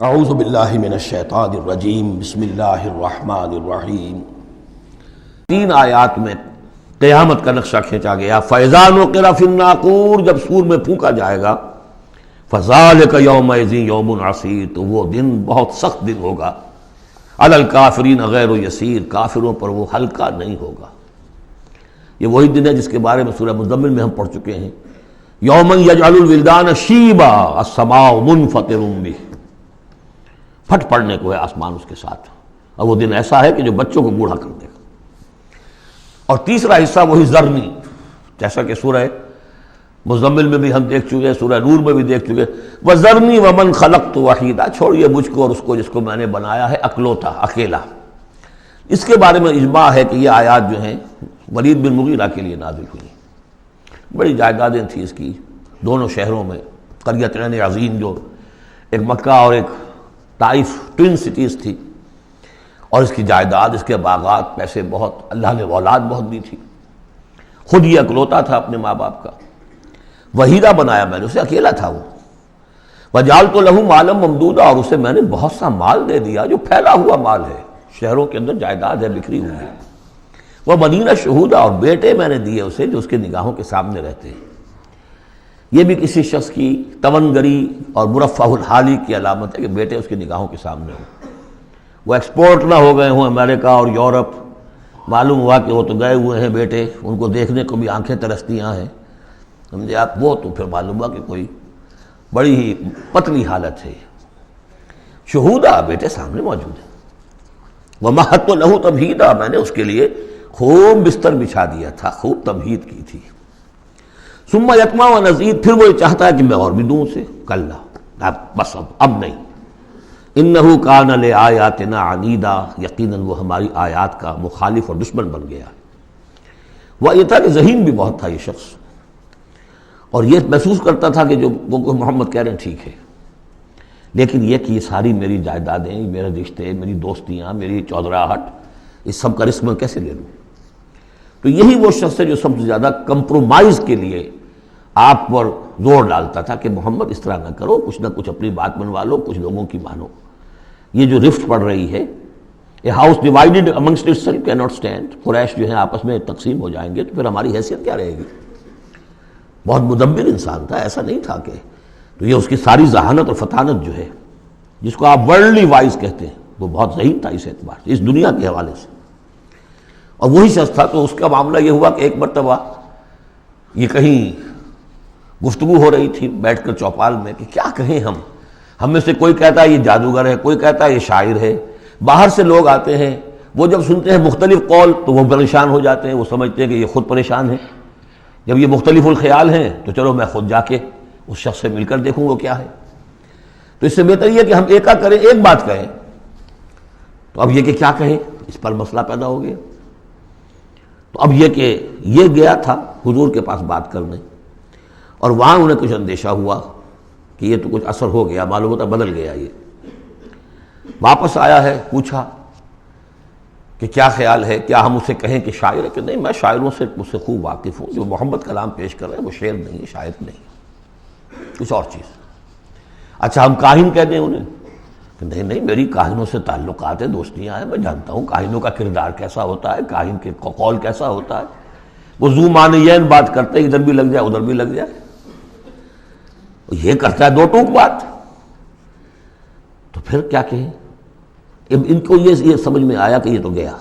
اعوذ باللہ من الشیطان الرجیم بسم اللہ الرحمن الرحیم۔ 3 آیات میں قیامت کا نقشہ کھینچا گیا۔ فَإِذَا نُقِرَ فِي النَّاقُورِ، جب سور میں پھونکا جائے گا، فَذَلِكَ يَوْمَئِذٍ يَوْمٌ عَسِيرٌ، تو وہ دن بہت سخت دن ہوگا۔ عَلَى الْكَافِرِينَ غَيْرُ يَسِيرٌ، کافروں پر وہ ہلکا نہیں ہوگا۔ یہ وہی دن ہے جس کے بارے میں سورہ مزمل میں ہم پڑھ چکے ہیں۔ یومًا یجعل الولدان شیبا السماء منفطر بہ، پھٹ پڑنے کو ہے آسمان اس کے ساتھ، اور وہ دن ایسا ہے کہ جو بچوں کو بوڑھا کر دے گا۔ اور تیسرا حصہ وہی ذرنی، جیسا کہ سورہ مزمل میں بھی ہم دیکھ چکے، سورہ نور میں بھی دیکھ چکے، وَذَرْنِي وَمَنْ خَلَقْتُ وَحِيدًا، چھوڑیے مجھ کو اور اس کو جس کو میں نے بنایا ہے اکلوتا، اکیلا۔ اس کے بارے میں اجماع ہے کہ یہ آیات جو ہیں ولید بن مغیرہ کے لیے نازل ہوئی۔ بڑی جائیدادیں تھیں اس کی دونوں شہروں میں، قریتین عظیم، جو ایک مکہ اور ایک طائف، ٹوین سٹیز تھی، اور اس کی جائیداد، اس کے باغات، پیسے بہت، اللہ نے اولاد بہت دی تھی۔ خود یہ اکلوتا تھا اپنے ماں باپ کا، وحیدہ بنایا میں نے اسے، اکیلا تھا وہ۔ وَجَعَلْتُ لَهُ مَالًا مَمْدُودًا، اور اسے میں نے بہت سا مال دے دیا جو پھیلا ہوا مال ہے، شہروں کے اندر جائیداد ہے بکھری ہوئی ہے۔ وَبَنِينَ شُهُودًا، اور بیٹے میں نے دیے اسے جو اس کے نگاہوں کے سامنے رہتے ہیں۔ یہ بھی کسی شخص کی توانگری اور مرفہ الحالی کی علامت ہے کہ بیٹے اس کی نگاہوں کے سامنے ہوں، وہ ایکسپورٹ نہ ہو گئے ہوں امریکہ اور یورپ، معلوم ہوا کہ وہ تو گئے ہوئے ہیں بیٹے، ان کو دیکھنے کو بھی آنکھیں ترستی ہیں، سمجھے آپ، وہ تو پھر معلوم ہوا کہ کوئی بڑی ہی پتلی حالت ہے۔ شہودہ، بیٹے سامنے موجود ہیں۔ وَمَهَّدتُّ لَهُ تَمْهِيدًا، میں نے اس کے لیے خوب بستر بچھا دیا تھا، خوب تمہید کی تھی۔ ثم یطمع ونزید، پھر وہ یہ چاہتا ہے کہ میں اور بھی دوں اسے، کلا، بس اب نہیں۔ انہ کان لآیاتنا عنیدا، یقیناً وہ ہماری آیات کا مخالف اور دشمن بن گیا۔ وہ یہ تھا کہ ذہین بھی بہت تھا یہ شخص، اور یہ محسوس کرتا تھا کہ جو وہ محمد کہہ رہے ہیں ٹھیک ہے، لیکن یہ کہ یہ ساری میری جائیدادیں، میرے رشتے، میری دوستیاں، میری چودراہٹ، اس سب کا رسک میں کیسے لے لوں؟ تو یہی وہ شخص ہے جو سب سے زیادہ کمپرومائز کے لیے آپ پر زور ڈالتا تھا کہ محمد اس طرح نہ کرو، کچھ نہ کچھ اپنی بات منوا لو، کچھ لوگوں کی مانو۔ یہ جو رفت پڑ رہی ہے، a house divided amongst itself cannot stand, Quraysh جو ہیں آپس میں تقسیم ہو جائیں گے تو پھر ہماری حیثیت کیا رہے گی؟ بہت مدبر انسان تھا، ایسا نہیں تھا کہ، تو یہ اس کی ساری ذہانت اور فطانت جو ہے، جس کو آپ ورلڈلی وائز کہتے ہیں، وہ بہت ذہین تھا اس اعتبار سے، اس دنیا کے حوالے سے۔ اور وہی شخص تھا، تو اس کا معاملہ یہ ہوا کہ ایک مرتبہ یہ کہیں گفتگو ہو رہی تھی بیٹھ کر چوپال میں کہ کیا کہیں ہم میں سے کوئی کہتا ہے یہ جادوگر ہے، کوئی کہتا ہے یہ شاعر ہے، باہر سے لوگ آتے ہیں، وہ جب سنتے ہیں مختلف قول تو وہ پریشان ہو جاتے ہیں، وہ سمجھتے ہیں کہ یہ خود پریشان ہے، جب یہ مختلف الخیال ہیں تو چلو میں خود جا کے اس شخص سے مل کر دیکھوں وہ کیا ہے۔ تو اس سے بہتر یہ کہ ہم ایکا کریں، ایک بات کہیں۔ تو اب یہ کہ کیا کہیں، اس پر مسئلہ پیدا ہو گیا۔ تو اب یہ کہ یہ گیا تھا حضور کے پاس بات کرنے، اور وہاں انہیں کچھ اندیشہ ہوا کہ یہ تو کچھ اثر ہو گیا، معلوم ہوتا بدل گیا۔ یہ واپس آیا ہے، پوچھا کہ کیا خیال ہے، کیا ہم اسے کہیں کہ شاعر ہے؟ کہ نہیں، میں شاعروں سے مجھ سے خوب واقف ہوں، جو محمد کلام پیش کر رہے ہیں وہ شعر نہیں ہے، شاعر نہیں، کچھ اور چیز۔ اچھا ہم کاہن کہہ دیں انہیں؟ کہ نہیں نہیں، میری کاہنوں سے تعلقات ہیں، دوستیاں ہیں، میں جانتا ہوں کاہنوں کا کردار کیسا ہوتا ہے، کاہن کے قول کیسا ہوتا ہے، وہ ذو معنیین بات کرتے ہیں، ادھر بھی لگ جائے ادھر بھی لگ جائے، یہ کرتا ہے دو ٹوک بات۔ تو پھر کیا کہیں؟ ان کو یہ سمجھ میں آیا کہ یہ تو گیا،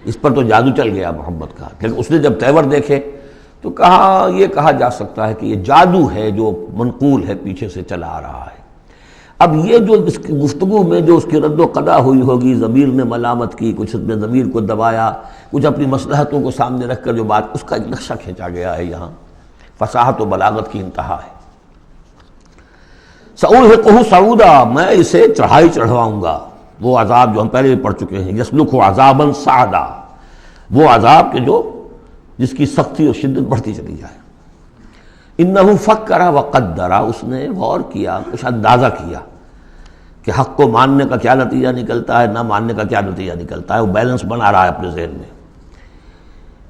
اس پر تو جادو چل گیا محمد کا۔ لیکن اس نے جب تیور دیکھے تو کہا، یہ کہا جا سکتا ہے کہ یہ جادو ہے جو منقول ہے، پیچھے سے چلا آ رہا ہے۔ اب یہ جو اس کی گفتگو میں جو اس کی رد و قدا ہوئی ہوگی، ضمیر نے ملامت کی، کچھ نے ضمیر کو دبایا، کچھ اپنی مصلحتوں کو سامنے رکھ کر جو بات، اس کا ایک نقشہ کھینچا گیا ہے یہاں، فصاحت و بلاغت کی انتہا ہے۔ سأرهقه صعودا، میں اسے چڑھائی چڑھواؤں گا، وہ عذاب جو ہم پہلے بھی پڑھ چکے ہیں، یسلکہ عذابا صعدا، وہ عذاب کے جو جس کی سختی اور شدت بڑھتی چلی جائے۔ انہ فکر وقدر، اس نے غور کیا، کچھ اندازہ کیا کہ حق کو ماننے کا کیا نتیجہ نکلتا ہے، نہ ماننے کا کیا نتیجہ نکلتا ہے، وہ بیلنس بنا رہا ہے اپنے ذہن میں۔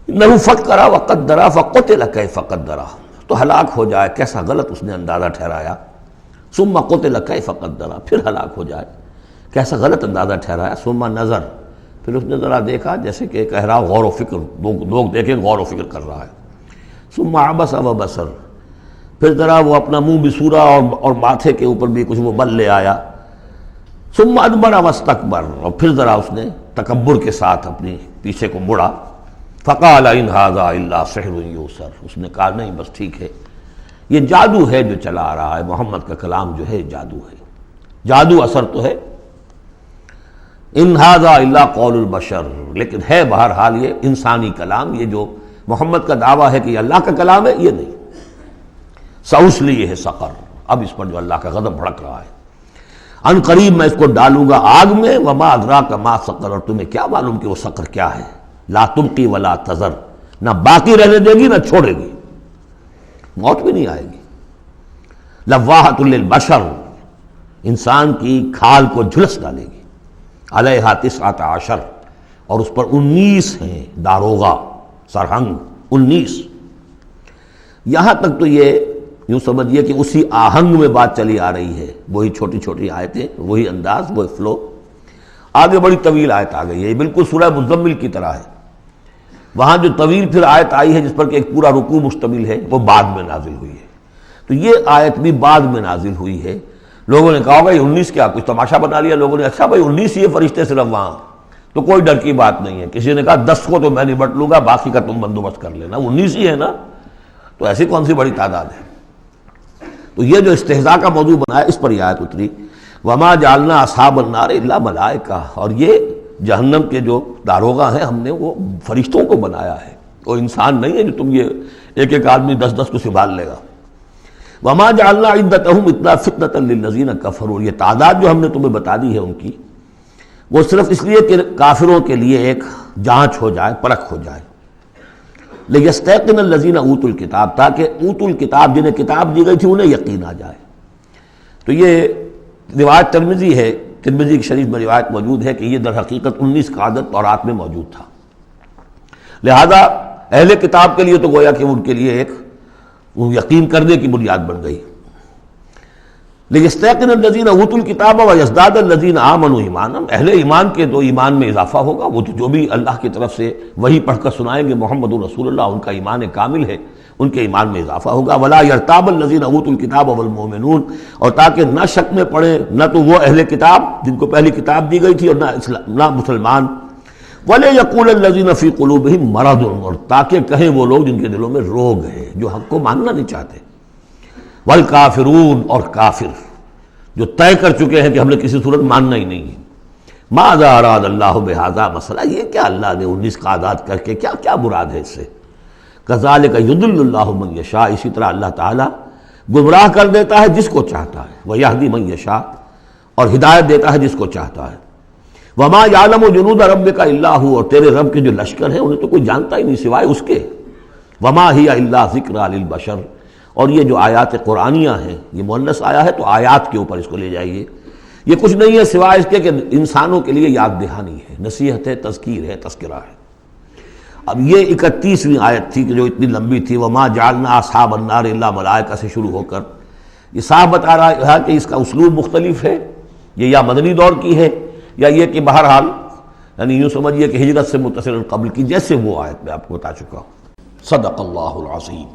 انہ فکر وقدر فقتل کیف قدر، تو ہلاک ہو جائے، کیسا غلط اس نے اندازہ ٹھہرایا، ثم قتل کیف قدر، پھر ہلاک ہو جائے، کیسا غلط اندازہ ٹھہرایا. ثم نظر، پھر اس نے ذرا دیکھا جیسے کہ کہہ رہا غور و فکر، لوگ دیکھیں غور و فکر کر رہا ہے. ثم عبس وبصر، پھر ذرا وہ اپنا منہ بسورا اور ماتھے کے اوپر بھی کچھ وہ بل لے آیا. ثم ادبر واستکبر، اور پھر ذرا اس نے تکبر کے ساتھ اپنی پیچھے کو مڑا. فقال ان ھذا الا سحر یؤثر، اس نے کہا نہیں بس ٹھیک ہے، یہ جادو ہے جو چلا آ رہا ہے، محمد کا کلام جو ہے جادو ہے، جادو اثر تو ہے. ان ھذا الا قول البشر، لیکن ہے بہرحال یہ انسانی کلام، یہ جو محمد کا دعویٰ ہے کہ یہ اللہ کا کلام ہے یہ نہیں. سأصلیہ سقر، اب اس پر جو اللہ کا غضب بھڑک رہا ہے، ان قریب میں اس کو ڈالوں گا آگ میں. وما ادراک ما سقر، اور تمہیں کیا معلوم کہ وہ سقر کیا ہے. لا تبقی ولا تذر، نہ باقی رہنے دے گی نہ چھوڑے گی، موت بھی نہیں آئے گی. لواحۃ للبشر، انسان کی کھال کو جھلس ڈالے گی. علیہا 19، اور اس پر 19 ہیں داروغہ سرہنگ، 19. یہاں تک تو یہ یوں سمجھیے کہ اسی آہنگ میں بات چلی آ رہی ہے، وہی چھوٹی چھوٹی آیتیں، وہی انداز، وہی فلو. آگے بڑی طویل آیت آ گئی ہے، یہ بالکل سورہ مزمل کی طرح ہے. وہاں جو طویل پھر آیت آئی ہے جس پر کہ ایک پورا رکوع مشتمل ہے، وہ بعد میں نازل ہوئی ہے. تو یہ آیت بھی بعد میں نازل ہوئی ہے. لوگوں نے کہا ہوگا یہ 19 کیا، کچھ تماشا بنا لیا لوگوں نے، اچھا بھائی 19 یہ فرشتے صرف وہاں، تو کوئی ڈر کی بات نہیں ہے. کسی نے کہا 10 کو تو میں نبٹ لوں گا، باقی کا تم بندوبست کر لینا، 19 ہی ہے نا، تو ایسی کون سی بڑی تعداد ہے. تو یہ جو استہزاء کا موضوع بنا ہے اس پر یہ آیت اتری. وما جعلنا اصحاب النار الا ملائکہ، اور یہ جہنم کے جو داروغہ ہیں ہم نے وہ فرشتوں کو بنایا ہے، وہ انسان نہیں ہے جو تم یہ ایک ایک آدمی 10 کو سنبھال لے گا. وما جعلنا عدتهم الا فتنة للذین کفروا، یہ تعداد جو ہم نے تمہیں بتا دی ہے ان کی، وہ صرف اس لیے کہ کافروں کے لیے ایک جانچ ہو جائے، پرکھ ہو جائے. لیستیقن الذین اوتوا الکتاب، تاکہ اوتوا الکتاب جنہیں کتاب دی گئی تھی انہیں یقین آ جائے. تو یہ روایت ترمذی ہے، ترمذی شریف میں روایت موجود ہے کہ یہ در حقیقت 19 کا عدد تورات میں موجود تھا. لہذا اہل کتاب کے لیے تو گویا کہ ان کے لیے ایک یقین کرنے کی بنیاد بن گئی. لیستیقن الذین اوتوا الکتاب ویزداد الذین آمنوا ایمانا، اہل ایمان کے تو ایمان میں اضافہ ہوگا، وہ جو بھی اللہ کی طرف سے وہی پڑھ کر سنائیں گے محمد رسول اللہ، ان کا ایمان کامل ہے، ان کے ایمان میں اضافہ ہوگا. ولا یرتاب الذین اوتوا الکتاب والمؤمنون، اور تاکہ نہ شک میں پڑے نہ تو وہ اہل کتاب جن کو پہلی کتاب دی گئی تھی اور نہ مسلمان. وَلَا يَقُولَ الَّذِينَ فِي قُلُوبِهِم مَرَضٌ، اور تاکہ کہیں وہ لوگ جن کے دلوں میں روگ ہے، جو حق کو ماننا نہیں چاہتے. وَالْكَافِرُونَ، اور کافر جو طے کر چکے ہیں کہ ہم نے کسی صورت ماننا ہی نہیں ہے. ماذا اراد اللہ بہذا، مسئلہ یہ کیا اللہ نے 19 کا اعداد کر کے کیا مراد ہے اس سے. کذالک یضل اللہ من یشاء، اسی طرح اللہ تعالیٰ گمراہ کر دیتا ہے جس کو چاہتا ہے، ویہدی من یشاء، اور ہدایت دیتا ہے جس کو چاہتا ہے. وما یعلم جنود ربک الا ھو، اور تیرے رب کے جو لشکر ہیں انہیں تو کوئی جانتا ہی نہیں سوائے اس کے. وما ہی الا ذکری للبشر، اور یہ جو آیات قرآنیہ ہیں، یہ مؤنث آیا ہے تو آیات کے اوپر اس کو لے جائیے، یہ کچھ نہیں ہے سوائے اس کے کہ انسانوں کے لیے یاد دہانی ہے، نصیحت ہے، تذکیر ہے، تذکرہ ہے. اب یہ 31ویں آیت تھی کہ جو اتنی لمبی تھی، وما جعلنا اصحاب النار الا ملائکہ سے شروع ہو کر یہ صاحب بتا رہا ہے کہ اس کا اسلوب مختلف ہے، یہ یا مدنی دور کی ہے یا یہ کہ بہرحال یعنی یوں سمجھیے کہ ہجرت سے متصل قبل کی، جیسے وہ آیت میں آپ کو بتا چکا ہوں. صدق اللہ العظیم.